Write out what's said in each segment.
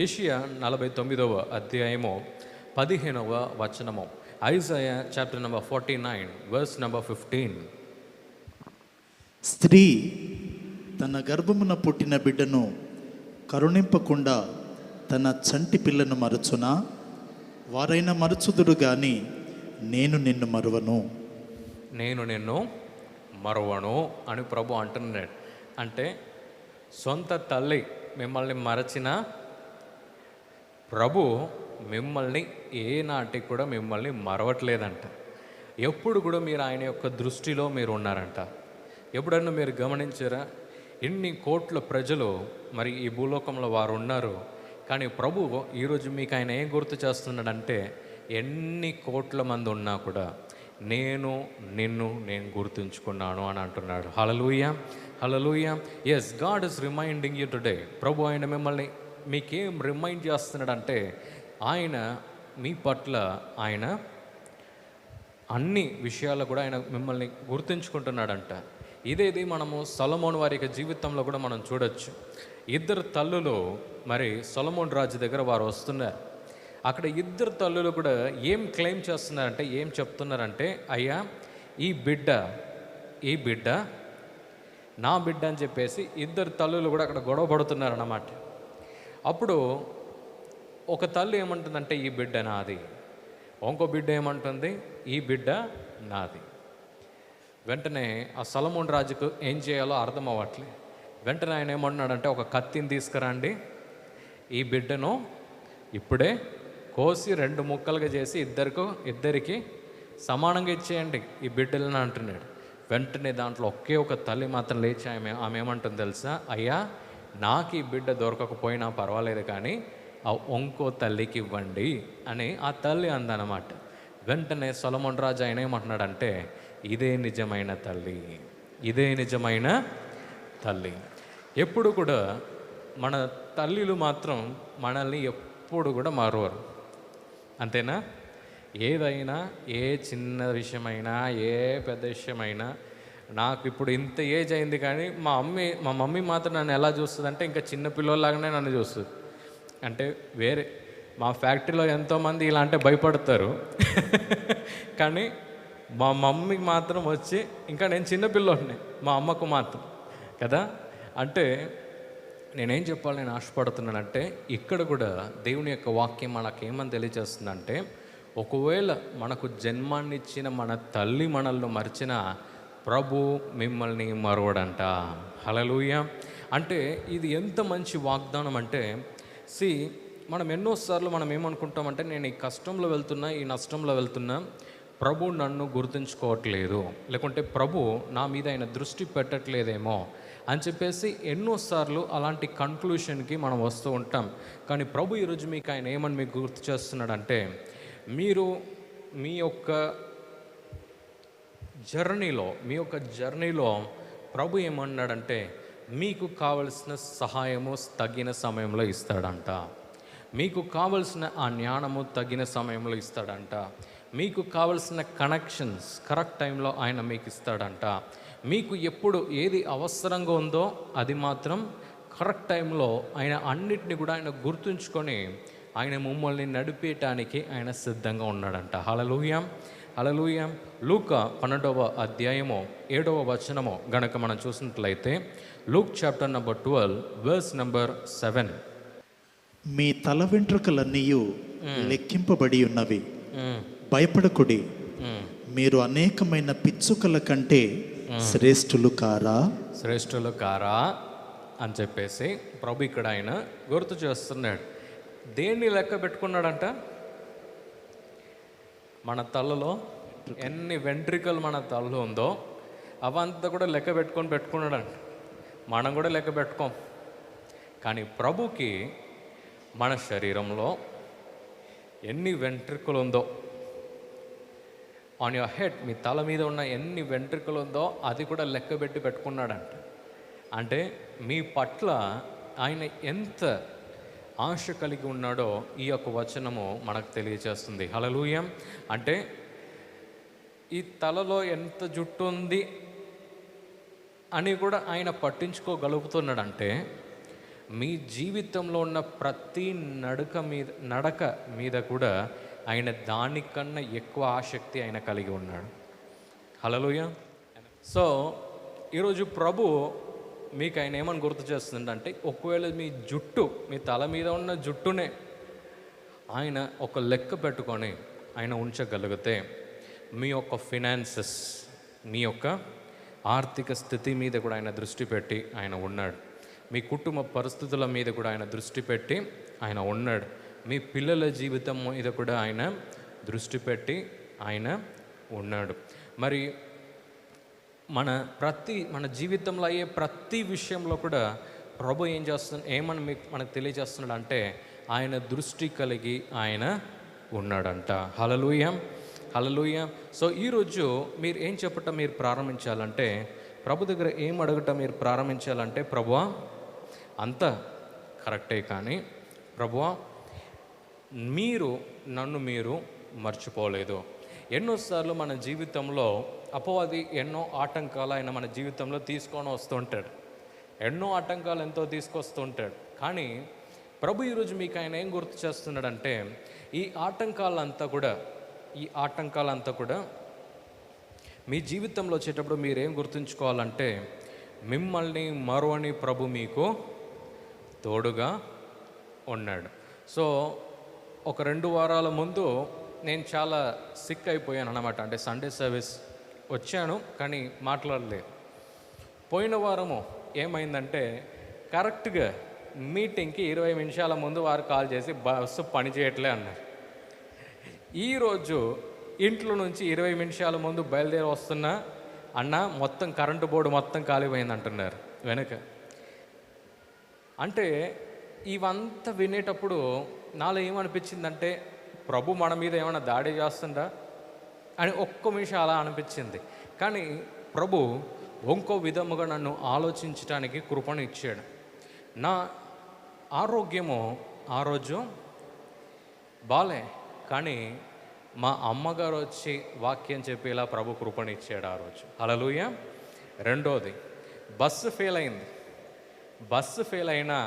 Asia 49వ అధ్యాయము 15వ వచనము. Isaiah chapter number 49 verse number 15. స్త్రీ తన గర్భమున పుట్టిన బిడ్డను కరుణింపకుండా తన చంటి పిల్లను మరచునా? వారైనా మరచుదురు గాని నేను నిన్ను మరువను. నేను నిన్ను మరువను అని ప్రభు అంటున్నాడు. అంటే సొంత తల్లి మిమ్మల్ని మరచిన ప్రభు మిమ్మల్ని ఏనాటికి కూడా మిమ్మల్ని మరవట్లేదంట. ఎప్పుడు కూడా మీరు ఆయన యొక్క దృష్టిలో మీరు ఉన్నారంట. ఎప్పుడన్నా మీరు గమనించారా? ఎన్ని కోట్ల ప్రజలు మరి ఈ భూలోకంలో వారు ఉన్నారు, కానీ ప్రభు ఈరోజు మీకు ఆయన ఏం గుర్తు చేస్తున్నాడంటే, ఎన్ని కోట్ల మంది ఉన్నా కూడా నేను గుర్తుంచుకున్నాను అని అంటున్నాడు. Hallelujah, hallelujah. Yes, God is reminding you today. ప్రభు ఆయన మిమ్మల్ని మీకేం రిమైండ్ చేస్తున్నాడంటే, ఆయన మీ పట్ల ఆయన అన్ని విషయాల్లో కూడా ఆయన మిమ్మల్ని గుర్తుంచుకుంటున్నాడంట. ఇదేది మనము సొలొమోను వారి యొక్క జీవితంలో కూడా మనం చూడొచ్చు. ఇద్దరు తల్లులు మరి సొలొమోను రాజు దగ్గర వారు వస్తున్నారు. అక్కడ ఇద్దరు తల్లులు కూడా ఏం క్లెయిమ్ చేస్తున్నారంటే, ఏం చెప్తున్నారంటే, అయ్యా ఈ బిడ్డ నా బిడ్డ అని చెప్పేసి ఇద్దరు తల్లులు కూడా అక్కడ గొడవ పడుతున్నారన్నమాట. అప్పుడు ఒక తల్లి ఏమంటుందంటే, ఈ బిడ్డ నాది. ఇంకో బిడ్డ ఏమంటుంది, ఈ బిడ్డ నాది. వెంటనే ఆ సొలొమోను రాజుకు ఏం చేయాలో అర్థం అవ్వట్లే. వెంటనే ఆయన ఏమంటున్నాడంటే, ఒక కత్తిని తీసుకురండి, ఈ బిడ్డను ఇప్పుడే కోసి 2 ముక్కలుగా చేసి ఇద్దరికి సమానంగా ఇచ్చేయండి ఈ బిడ్డలను అంటున్నాడు. వెంటనే దాంట్లో ఒకే ఒక తల్లి మాత్రం లేచి ఆమె ఏమంటుంది తెలుసా? అయ్యా నాకు ఈ బిడ్డ దొరకకపోయినా పర్వాలేదు, కానీ ఆ ఇంకో తల్లికి ఇవ్వండి అని ఆ తల్లి అందనమాట. వెంటనే సొలొమోను రాజు ఆయన ఏమంటున్నాడంటే, ఇదే నిజమైన తల్లి, ఇదే నిజమైన తల్లి. ఎప్పుడు కూడా మన తల్లిలు మాత్రం మనల్ని ఎప్పుడు కూడా మారవరు, అంతేనా? ఏదైనా, ఏ చిన్న విషయమైనా, ఏ పెద్ద విషయమైనా, నాకు ఇప్పుడు ఇంత ఏజ్ అయింది కానీ మా మమ్మీ మాత్రం నన్ను ఎలా చూస్తుంది అంటే, ఇంకా చిన్న పిల్లలాగానే నన్ను చూస్తుంది. అంటే వేరే మా ఫ్యాక్టరీలో ఎంతోమంది ఇలా అంటే భయపడతారు కానీ మా మమ్మీకి మాత్రం వచ్చి ఇంకా నేను చిన్నపిల్లోడిని మా అమ్మకు మాత్రం కదా. అంటే నేనేం చెప్పాలి, నేను ఆశపడుతున్నానంటే, ఇక్కడ కూడా దేవుని యొక్క వాక్యం మనకేమని తెలియజేస్తుందంటే, ఒకవేళ మనకు జన్మాన్నిచ్చిన మన తల్లి మనల్ని మరిచిన ప్రభు మిమ్మల్ని మరవడంట. హల్లెలూయా. అంటే ఇది ఎంత మంచి వాగ్దానం అంటే, మనం ఎన్నోసార్లు మనం ఏమనుకుంటామంటే, నేను ఈ కష్టంలో వెళ్తున్నా, ఈ నష్టంలో వెళ్తున్నా, ప్రభు నన్ను గుర్తుంచుకోవట్లేదు, లేకుంటే ప్రభు నా మీద ఆయన దృష్టి పెట్టట్లేదేమో అని చెప్పేసి ఎన్నోసార్లు అలాంటి కన్క్లూషన్కి మనం వస్తూ ఉంటాం. కానీ ప్రభు ఈరోజు మీకు ఆయన ఏమని మీకు గుర్తు చేస్తున్నాడంటే, మీరు మీ యొక్క జర్నీలో ప్రభు ఏమన్నాడంటే, మీకు కావలసిన సహాయము తగిన సమయంలో ఇస్తాడంట. మీకు కావలసిన ఆ జ్ఞానము తగిన సమయంలో ఇస్తాడంట. మీకు కావలసిన కనెక్షన్స్ కరెక్ట్ టైంలో ఆయన మీకు ఇస్తాడంట. మీకు ఎప్పుడు ఏది అవసరంగా ఉందో అది మాత్రం కరెక్ట్ టైంలో ఆయన అన్నిటిని కూడా ఆయన గుర్తుంచుకొని ఆయన మమ్మల్ని నడిపేయటానికి ఆయన సిద్ధంగా ఉన్నాడంట. హల్లెలూయా, హల్లెలూయా. లూకా 12వ అధ్యాయము 7వ వచనము గనక మనం చూసినట్లయితే, Luke chapter number 12 verse number 7. మీ తల వెంట్రుకలన్నీ లెక్కింపబడి ఉన్నవి, భయపడకుడి, మీరు అనేకమైన పిచ్చుకల కంటే శ్రేష్ఠులు కారా అని చెప్పేసి ప్రభు ఇక్కడ ఆయన గుర్తు చేస్తున్నాడు. దేన్ని లెక్క పెట్టుకున్నాడంట? మన తలలో ఎన్ని వెంట్రికలు మన తలలో ఉందో అవంతా కూడా లెక్క పెట్టుకున్నాడంట. మనం కూడా లెక్క పెట్టుకోం, కానీ ప్రభుకి మన శరీరంలో ఎన్ని వెంట్రుకలు ఉందో, ఆన్ యువర్ హెడ్, మీ తల మీద ఉన్న ఎన్ని వెంట్రుకలు ఉందో అది కూడా లెక్క పెట్టుకున్నాడంట. అంటే మీ పట్ల ఆయన ఎంత ఆశ కలిగి ఉన్నాడో ఈ యొక్క వచనము మనకు తెలియజేస్తుంది. హల్లెలూయా. అంటే ఈ తలలో ఎంత జుట్టు ఉంది అని కూడా ఆయన పట్టించుకోగలుగుతున్నాడంటే, మీ జీవితంలో ఉన్న ప్రతి నడక మీద కూడా ఆయన దానికన్నా ఎక్కువ ఆసక్తి ఆయన కలిగి ఉన్నాడు. హల్లెలూయా. సో ఈరోజు ప్రభు మీకు ఆయన ఏమని గుర్తు చేస్తుందంటే, ఒకవేళ మీ తల మీద ఉన్న జుట్టునే ఆయన ఒక లెక్క పెట్టుకొని ఆయన ఉంచగలిగితే, మీ యొక్క ఫినాన్సెస్, మీ యొక్క ఆర్థిక స్థితి మీద కూడా ఆయన దృష్టి పెట్టి ఆయన ఉన్నాడు. మీ కుటుంబ పరిస్థితుల మీద కూడా ఆయన దృష్టి పెట్టి ఆయన ఉన్నాడు. మీ పిల్లల జీవితం మీద కూడా ఆయన దృష్టి పెట్టి ఆయన ఉన్నాడు. మరి మన జీవితంలో అయ్యే ప్రతి విషయంలో కూడా ప్రభు ఏమని మనకు తెలియజేస్తున్నాడు అంటే, ఆయన దృష్టి కలిగి ఆయన ఉన్నాడంట. హల్లెలూయా, హల్లెలూయా. సో ఈరోజు మీరు ఏం చెప్పటం మీరు ప్రారంభించాలంటే, ప్రభు దగ్గర ఏం అడగటం మీరు ప్రారంభించాలంటే, ప్రభువా అంతా కరెక్టే, కానీ ప్రభువా నన్ను మీరు మర్చిపోలేదు. ఎన్నోసార్లు మన జీవితంలో అపవాది ఎన్నో ఆటంకాలు ఆయన మన జీవితంలో తీసుకొని వస్తుంటాడు. ఎన్నో ఆటంకాలు ఎంతో తీసుకొస్తుంటాడు. కానీ ప్రభు ఈరోజు మీకు ఆయన ఏం గుర్తు చేస్తున్నాడంటే, ఈ ఆటంకాలంతా కూడా మీ జీవితంలో వచ్చేటప్పుడు మీరేం గుర్తుంచుకోవాలంటే, మిమ్మల్ని మరువని ప్రభు మీకు తోడుగా ఉన్నాడు. సో ఒక 2 వారాల ముందు నేను చాలా సిక్ అయిపోయాను అన్నమాట. అంటే సండే సర్వీస్ వచ్చాను కానీ మాట్లాడలేదు. పోయిన వారము ఏమైందంటే, కరెక్ట్గా మీటింగ్కి 20 నిమిషాల ముందు వారు కాల్ చేసి బస్సు పని చేయట్లే అన్నారు. ఈరోజు ఇంట్లో నుంచి 20 నిమిషాల ముందు బయలుదేరి వస్తున్నా, అన్న మొత్తం కరెంటు బోర్డు మొత్తం కాలిపోయింది అంటున్నారు వెనక. అంటే ఇవంతా వినేటప్పుడు నాలో ఏమనిపించిందంటే, ప్రభు మన మీద ఏమైనా దాడి చేస్తుందా అని ఒక్క నిమిషం అలా అనిపించింది. కానీ ప్రభు ఇంకో విధముగా నన్ను ఆలోచించడానికి కృపను ఇచ్చాడు. నా ఆరోగ్యము ఆ రోజు బాలే, కానీ మా అమ్మగారు వచ్చి వాక్యం చెప్పేలా ప్రభు కృపను ఇచ్చాడు ఆ రోజు. హల్లెలూయా. రెండోది, బస్సు ఫెయిల్ అయింది. బస్సు ఫెయిల్ అయినా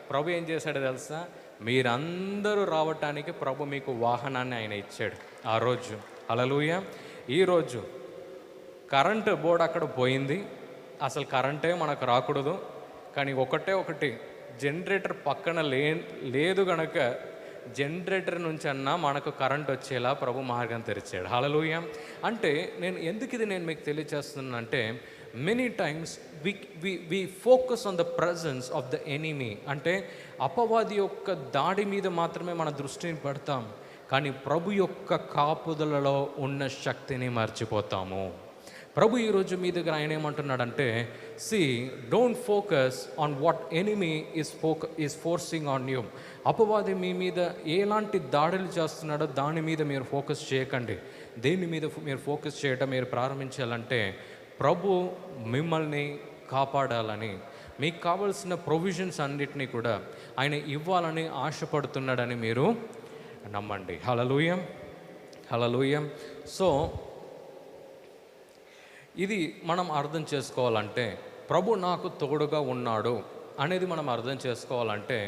ప్రభు ఏం చేశాడో తెలుసా? మీరందరూ రావటానికి ప్రభు మీకు వాహనాన్ని ఆయన ఇచ్చాడు ఆ రోజు. హల్లెలూయా. ఈరోజు కరెంటు బోర్డు అక్కడ పోయింది. అసలు కరెంటే మనకు రాకూడదు, కానీ ఒకటి జనరేటర్ పక్కన లేదు గనక జనరేటర్ నుంచి అన్నా మనకు కరెంట్ వచ్చేలా ప్రభు మార్గం తెరిచాడు. హల్లెలూయా. అంటే నేను మీకు తెలియజేస్తున్నానంటే, many times we focus on the presence of the enemy. అంటే అపవాది యొక్క దాడి మీద మాత్రమే మన దృష్టిని పెడతాం, కానీ ప్రభు యొక్క కాపుదలలో ఉన్న శక్తిని మర్చిపోతాము. ప్రభు ఈరోజు మీ దగ్గర ఆయన ఏమంటున్నాడంటే, don't focus on what enemy is forcing on you. అపవాది మీ మీద ఎలాంటి దాడులు చేస్తున్నాడో దాని మీద మీరు ఫోకస్ చేయకండి. దేని మీద మీరు ఫోకస్ చేయడం మీరు ప్రారంభించాలంటే, ప్రభు మిమ్మల్ని కాపాడాలని, మీకు కావాల్సిన ప్రొవిజన్స్ అన్నిటినీ కూడా ఆయన ఇవ్వాలని ఆశపడుతున్నాడని మీరు నమ్మండి. హల్లెలూయా, హల్లెలూయా. సో ఇది మనం అర్థం చేసుకోవాలంటే, ప్రభు నాకు తోడుగా ఉన్నాడు అనేది మనం అర్థం చేసుకోవాలంటే,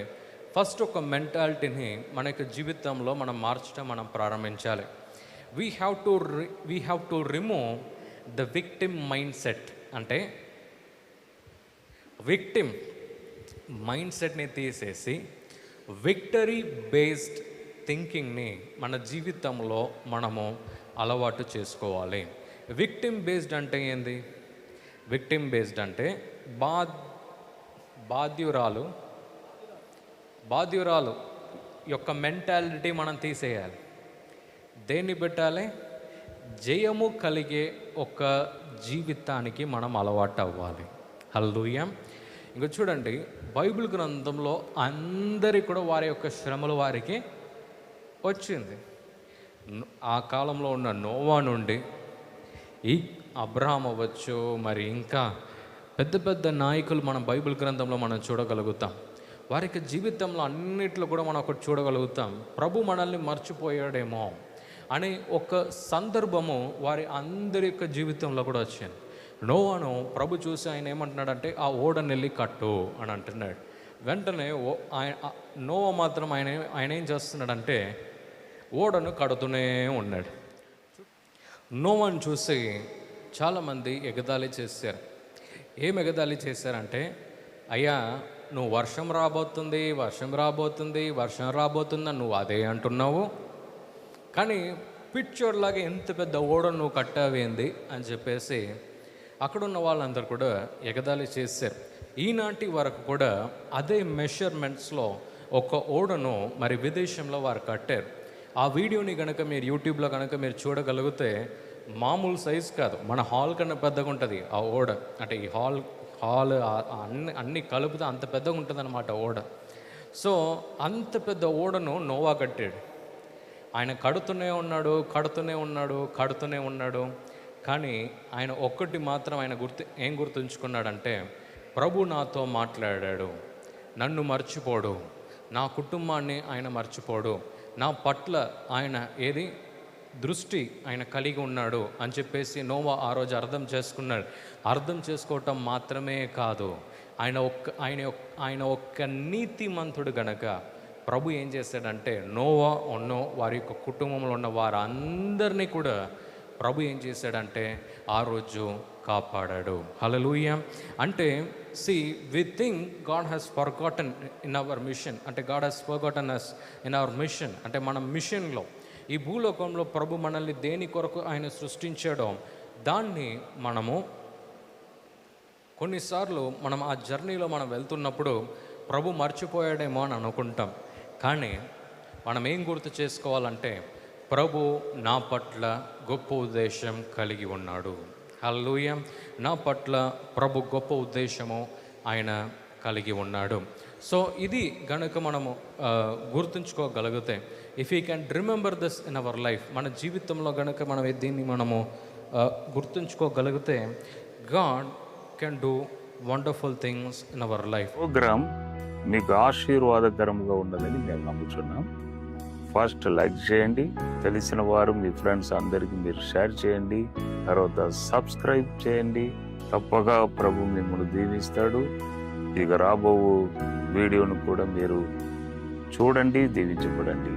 ఫస్ట్ ఒక మెంటాలిటీని మన యొక్క జీవితంలో మనం మార్చడం మనం ప్రారంభించాలి. We have to remove the victim mind set. అంటే విక్టిమ్ మైండ్ సెట్ని తీసేసి విక్టరీ బేస్డ్ థింకింగ్ని మన జీవితంలో మనము అలవాటు చేసుకోవాలి. విక్టిమ్ బేస్డ్ అంటే ఏంది? విక్టిమ్ బేస్డ్ అంటే బాధ్యురాలు యొక్క మెంటాలిటీ మనం తీసేయాలి. దేన్ని పెట్టాలి? జయము కలిగే ఒక జీవితానికి మనం అలవాటు అవ్వాలి. హల్లెలూయా. ఇంకా చూడండి, బైబిల్ గ్రంథంలో అందరి కూడా వారి యొక్క శ్రమలు వారికి వచ్చింది. ఆ కాలంలో ఉన్న నోవా నుండి ఈ అబ్రహాం అవ్వచ్చు, మరి ఇంకా పెద్ద పెద్ద నాయకులు మన బైబిల్ గ్రంథంలో మనం చూడగలుగుతాం. వారికి జీవితంలో అన్నిట్లో కూడా మనం ఒకటి చూడగలుగుతాం, ప్రభు మనల్ని మర్చిపోయాడేమో అనే ఒక సందర్భము వారి అందరి యొక్క జీవితంలో కూడా వచ్చింది. నోవాను ప్రభు చూసి ఆయన ఏమంటున్నాడంటే, ఆ ఓడనెళ్ళి కట్టు అని అంటున్నాడు. వెంటనే నోవా మాత్రం ఆయన ఏం చేస్తున్నాడంటే ఓడను కడుతూనే ఉన్నాడు. నోవాను చూసి చాలామంది ఎగతాళి చేశారు. ఏం ఎగతాళి చేశారంటే, అయ్యా నువ్వు వర్షం రాబోతుంది నువ్వు అదే అంటున్నావు, కానీ పిచ్చోడ్లాగా ఎంత పెద్ద ఓడను నువ్వు కట్టావేంది అని చెప్పేసి అక్కడున్న వాళ్ళందరూ కూడా ఎగతాళి చేశారు. ఈనాటి వరకు కూడా అదే మెషర్మెంట్స్లో ఒక ఓడను మరి విదేశంలో వారు కట్టారు. ఆ వీడియోని కనుక మీరు యూట్యూబ్లో కనుక మీరు చూడగలిగితే మామూలు సైజు కాదు, మన హాల్ కన్నా పెద్దగా ఉంటుంది ఆ ఓడ. అంటే ఈ హాల్ అన్ని కలిపితే అంత పెద్దగా ఉంటుంది అన్నమాట ఓడ. సో అంత పెద్ద ఓడను నోవా కట్టాడు. ఆయన కడుతూనే ఉన్నాడు. కానీ ఆయన ఒక్కటి మాత్రం ఆయన ఏం గుర్తుంచుకున్నాడంటే, ప్రభు నాతో మాట్లాడాడు, నన్ను మర్చిపోడు, నా కుటుంబాన్ని ఆయన మర్చిపోడు, నా పట్ల ఆయన దృష్టి ఆయన కలిగి ఉన్నాడు అని చెప్పేసి నోవా ఆ రోజు అర్థం చేసుకోవటం మాత్రమే కాదు, ఆయన ఒక్క నీతిమంతుడు గనక ప్రభు ఏం చేశాడంటే నోవా వారి యొక్క కుటుంబంలో ఉన్న వారందరినీ కూడా ప్రభు ఏం చేశాడంటే ఆ రోజు కాపాడాడు. హల్లెలూయా. అంటే we think God has forgotten in our mission. అంటే God has forgotten us in our mission. అంటే మన మిషన్లో ఈ భూలోకంలో ప్రభు మనల్ని దేని కొరకు ఆయన సృష్టించాడో దాన్ని మనము కొన్నిసార్లు మనం ఆ జర్నీలో మనం వెళ్తున్నప్పుడు ప్రభు మర్చిపోయాడేమో అని అనుకుంటాం. కానీ మనం ఏం గుర్తు చేసుకోవాలంటే, ప్రభు నా పట్ల గొప్ప ఉద్దేశం కలిగి ఉన్నాడు. హల్లెలూయా. నా పట్ల ప్రభు గొప్ప ఉద్దేశము ఆయన కలిగి ఉన్నాడు. సో ఇది గనుక మనము గుర్తుంచుకోగలిగితే, if you can remember this in our life, మన జీవితంలో గనుక మనం దీన్ని మనము గుర్తుంచుకోగలిగితే, God can do wonderful things in our life. Program మీకు ఆశీర్వాదకరంగా ఉన్నదని మేము నమ్ముతున్నాం. ఫస్ట్ లైక్ చేయండి, తెలిసిన వారు మీ ఫ్రెండ్స్ అందరికీ మీరు షేర్ చేయండి, తర్వాత సబ్స్క్రైబ్ చేయండి. తప్పగా ప్రభు మిమ్మల్ని దీవిస్తాడు. ఇక రాబో వీడియోను కూడా మీరు చూడండి, దీవించబడండి.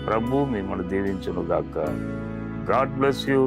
ప్రభు మిమ్మల్ని దీవించును గాక. God bless you.